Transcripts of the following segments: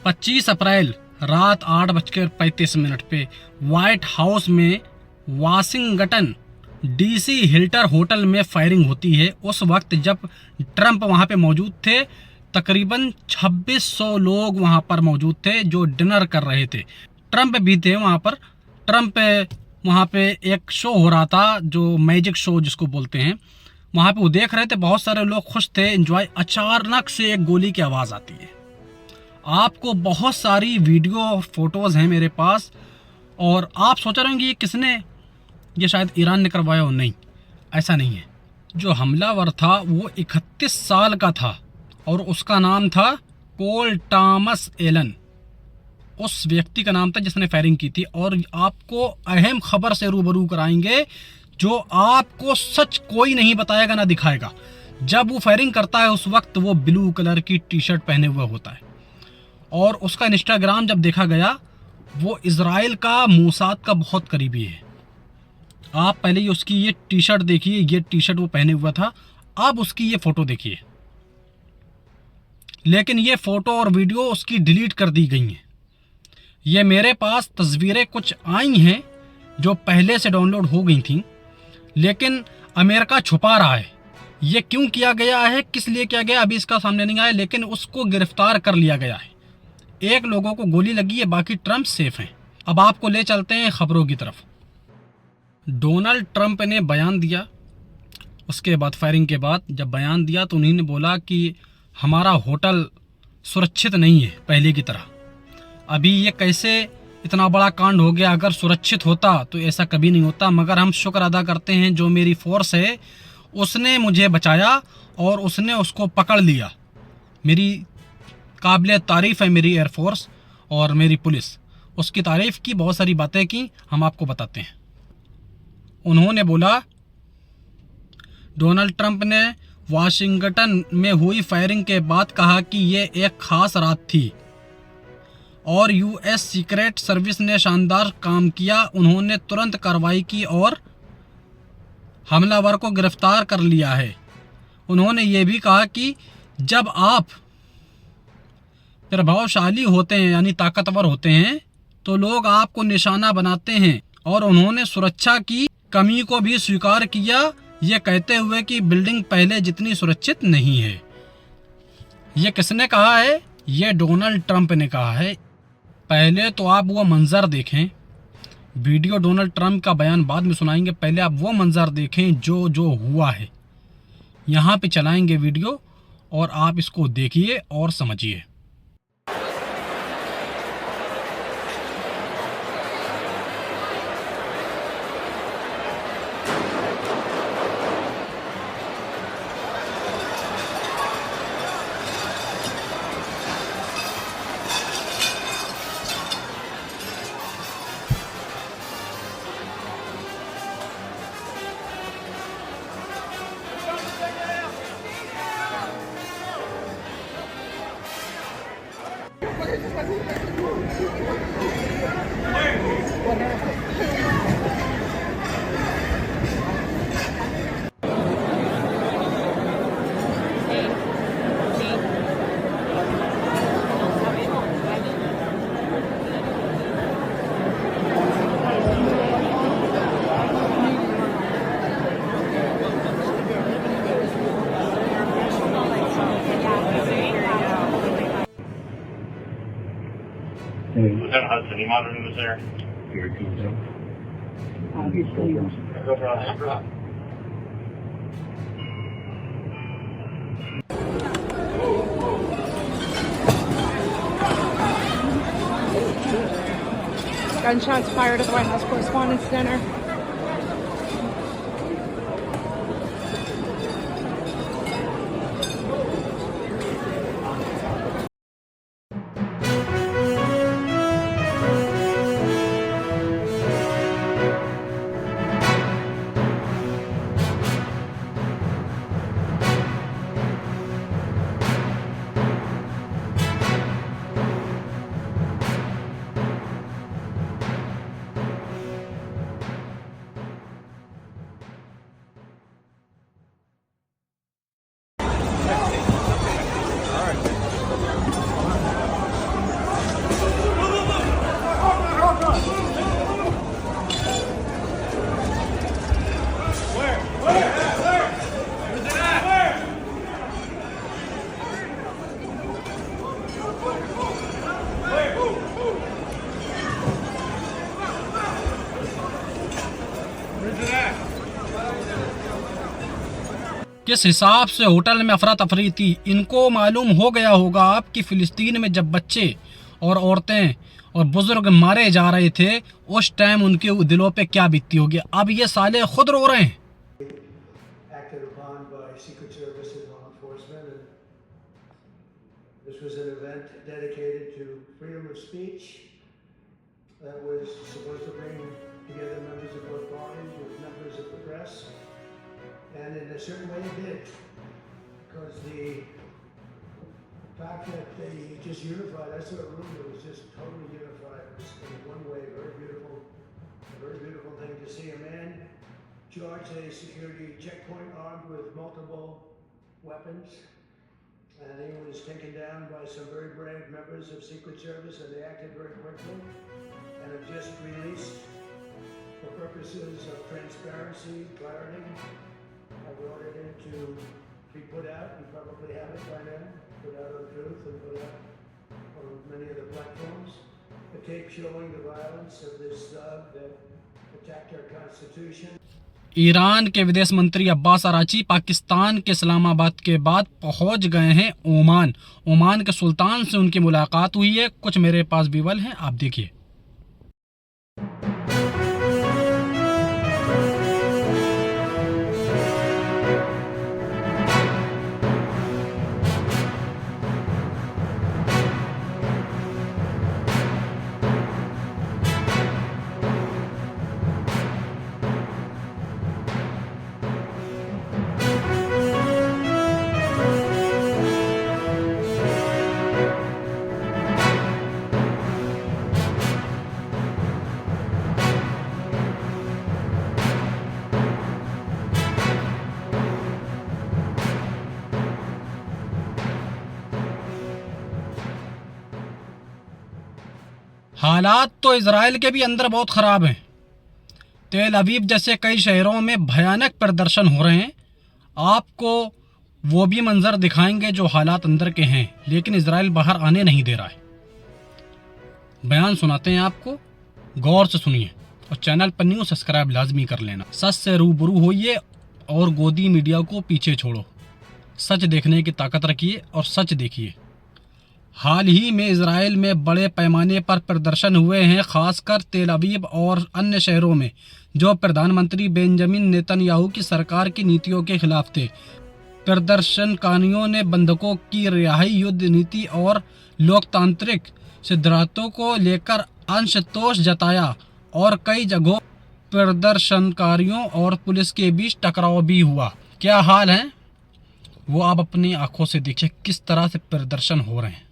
25 अप्रैल रात 8:35 पे white house में वाशिंगटन डीसी हिल्टन होटल में फायरिंग होती है। उस वक्त जब ट्रंप वहां पे मौजूद थे, तकरीबन 2600 लोग वहां पर मौजूद थे जो डिनर कर रहे थे। ट्रंप भी थे वहां पर। ट्रंप वहां पे एक शो हो रहा था जो मैजिक शो जिसको बोलते हैं, वहां पे वो देख रहे थे। बहुत सारे लोग खुश थे, एंजॉय। अचानक से एक गोली की आवाज़ आती है। आपको बहुत सारी वीडियो और फोटोज़ हैं मेरे पास, और आप सोच रहे होंगे ये किसने, ये शायद ईरान ने करवाया हो। नहीं, ऐसा नहीं है। जो हमलावर था वो 31 साल का था और उसका नाम था कोल टॉमस एलन। उस व्यक्ति का नाम था जिसने फायरिंग की थी। और आपको अहम खबर से रूबरू कराएंगे जो आपको सच कोई नहीं बताएगा ना दिखाएगा। जब वो फायरिंग करता है उस वक्त वो ब्लू कलर की टी शर्ट पहने हुए होता है, और उसका इंस्टाग्राम जब देखा गया वो इजराइल का मोसाद का बहुत करीबी है। आप पहले ही उसकी ये टी शर्ट देखिए, ये टी शर्ट वो पहने हुआ था। अब उसकी ये फोटो देखिए। लेकिन ये फोटो और वीडियो उसकी डिलीट कर दी गई हैं। ये मेरे पास तस्वीरें कुछ आई हैं जो पहले से डाउनलोड हो गई थी, लेकिन अमेरिका छुपा रहा है। ये क्यों किया गया है, किस लिए किया गया, अभी इसका सामने नहीं आया, लेकिन उसको गिरफ्तार कर लिया गया है। एक लोगों को गोली लगी है, बाकी ट्रंप सेफ हैं। अब आपको ले चलते हैं खबरों की तरफ। डोनाल्ड ट्रंप ने बयान दिया। उसके बाद फायरिंग के बाद जब बयान दिया तो उन्होंने बोला कि हमारा होटल सुरक्षित नहीं है पहले की तरह। अभी ये कैसे इतना बड़ा कांड हो गया, अगर सुरक्षित होता तो ऐसा कभी नहीं होता। मगर हम शुक्र अदा करते हैं जो मेरी फोर्स है उसने मुझे बचाया और उसने उसको पकड़ लिया। मेरी काबिल तारीफ़ है मेरी एयरफोर्स और मेरी पुलिस। उसकी तारीफ़ की, बहुत सारी बातें की, हम आपको बताते हैं। उन्होंने बोला, डोनाल्ड ट्रंप ने वाशिंगटन में हुई फायरिंग के बाद कहा कि ये एक खास रात थी और यूएस सीक्रेट सर्विस ने शानदार काम किया। उन्होंने तुरंत कार्रवाई की और हमलावर को गिरफ्तार कर लिया है। उन्होंने ये भी कहा कि जब आप प्रभावशाली होते हैं यानी ताकतवर होते हैं तो लोग आपको निशाना बनाते हैं, और उन्होंने सुरक्षा की कमी को भी स्वीकार किया, ये कहते हुए कि बिल्डिंग पहले जितनी सुरक्षित नहीं है। ये किसने कहा है? ये डोनाल्ड ट्रंप ने कहा है। पहले तो आप वो मंजर देखें, वीडियो डोनाल्ड ट्रंप का बयान बाद में सुनाएंगे। पहले आप वो मंजर देखें जो जो हुआ है। यहाँ पे चलाएंगे वीडियो और आप इसको देखिए और समझिए। Lieutenant Hudson, you monitoring this area? Very cool. Obviously, Go for it. gunshots fired at the White House Correspondents' Dinner. किस हिसाब से होटल में अफरा तफरी थी। इनको मालूम हो गया होगा आप कि फ़िलिस्तीन में जब बच्चे और औरतें और बुजुर्ग मारे जा रहे थे उस टाइम उनके दिलों पे क्या बीतती होगी। अब ये साले खुद रो रहे हैं। Acted upon by Secret Service and law enforcement. And this was an event dedicated to freedom of speech that was supposed to bring together members of both parties with members of the press. And in a certain way it did. Because the fact that they just unified, I saw a room that was just totally unified. It was in one way a very beautiful thing to see a man charged a security checkpoint armed with multiple weapons, and he was taken down by some very brave members of Secret Service, and they acted very quickly and have just released, for purposes of transparency, clarity, have ordered it to be put out. You probably have it by now, put out on Truth and put out on many of the platforms. The tape showing the violence of this thug that attacked our Constitution. Iran के विदेश मंत्री अब्बास अराची पाकिस्तान के इस्लामाबाद के बाद पहुंच गए हैं Oman. Oman के सुल्तान से उनकी मुलाकात हुई है। कुछ मेरे पास विवल हैं, आप देखिए। हालात तो इजराइल के भी अंदर बहुत ख़राब हैं। तेल अवीव जैसे कई शहरों में भयानक प्रदर्शन हो रहे हैं। आपको वो भी मंजर दिखाएंगे जो हालात अंदर के हैं, लेकिन इजराइल बाहर आने नहीं दे रहा है। बयान सुनाते हैं आपको, गौर से सुनिए और चैनल पर न्यू सब्सक्राइब लाजमी कर लेना। सच से रूबरू होइए और गोदी मीडिया को पीछे छोड़ो। सच देखने की ताकत रखिए और सच देखिए। हाल ही में इजराइल में बड़े पैमाने पर प्रदर्शन हुए हैं, खासकर तेल अवीव और अन्य शहरों में, जो प्रधानमंत्री बेंजामिन नेतन्याहू की सरकार की नीतियों के खिलाफ थे। प्रदर्शनकारियों ने बंधकों की रिहाई, युद्ध नीति और लोकतांत्रिक सिद्धांतों को लेकर असंतोष जताया और कई जगहों प्रदर्शनकारियों और पुलिस के बीच टकराव भी हुआ। क्या हाल है वो आप अपनी आंखों से देखिए, किस तरह से प्रदर्शन हो रहे हैं।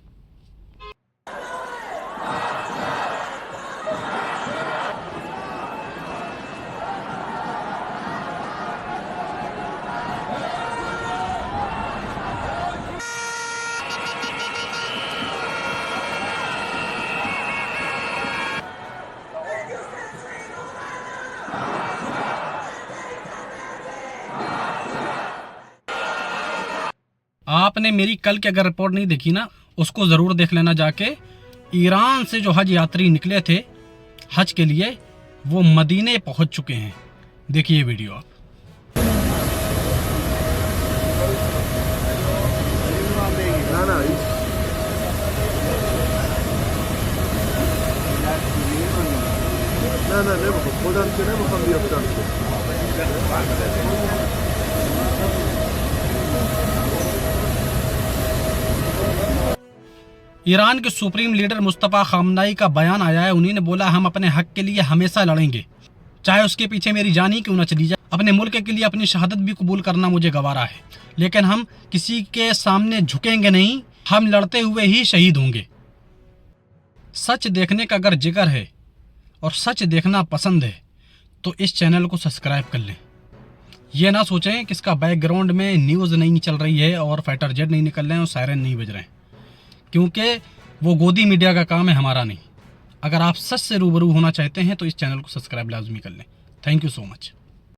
आपने मेरी कल की अगर रिपोर्ट नहीं देखी ना, उसको ज़रूर देख लेना जाके। ईरान से जो हज यात्री निकले थे हज के लिए, वो मदीने पहुंच चुके हैं। देखिए वीडियो आप। ईरान के सुप्रीम लीडर मुस्तफ़ा खामनाई का बयान आया है। उन्हीं ने बोला, हम अपने हक के लिए हमेशा लड़ेंगे, चाहे उसके पीछे मेरी जान ही क्यों न चली जाए। अपने मुल्क के लिए अपनी शहादत भी कबूल करना मुझे गवारा है, लेकिन हम किसी के सामने झुकेंगे नहीं, हम लड़ते हुए ही शहीद होंगे। सच देखने का अगर जिगर है और सच देखना पसंद है तो इस चैनल को सब्सक्राइब कर लें। ये ना सोचें कि इसका बैकग्राउंड में न्यूज़ नहीं चल रही है और फाइटर जेट नहीं निकल रहे हैं और सायरन नहीं बज रहे हैं, क्योंकि वो गोदी मीडिया का काम है, हमारा नहीं। अगर आप सच से रूबरू होना चाहते हैं तो इस चैनल को सब्सक्राइब लाजमी कर लें। Thank you so much.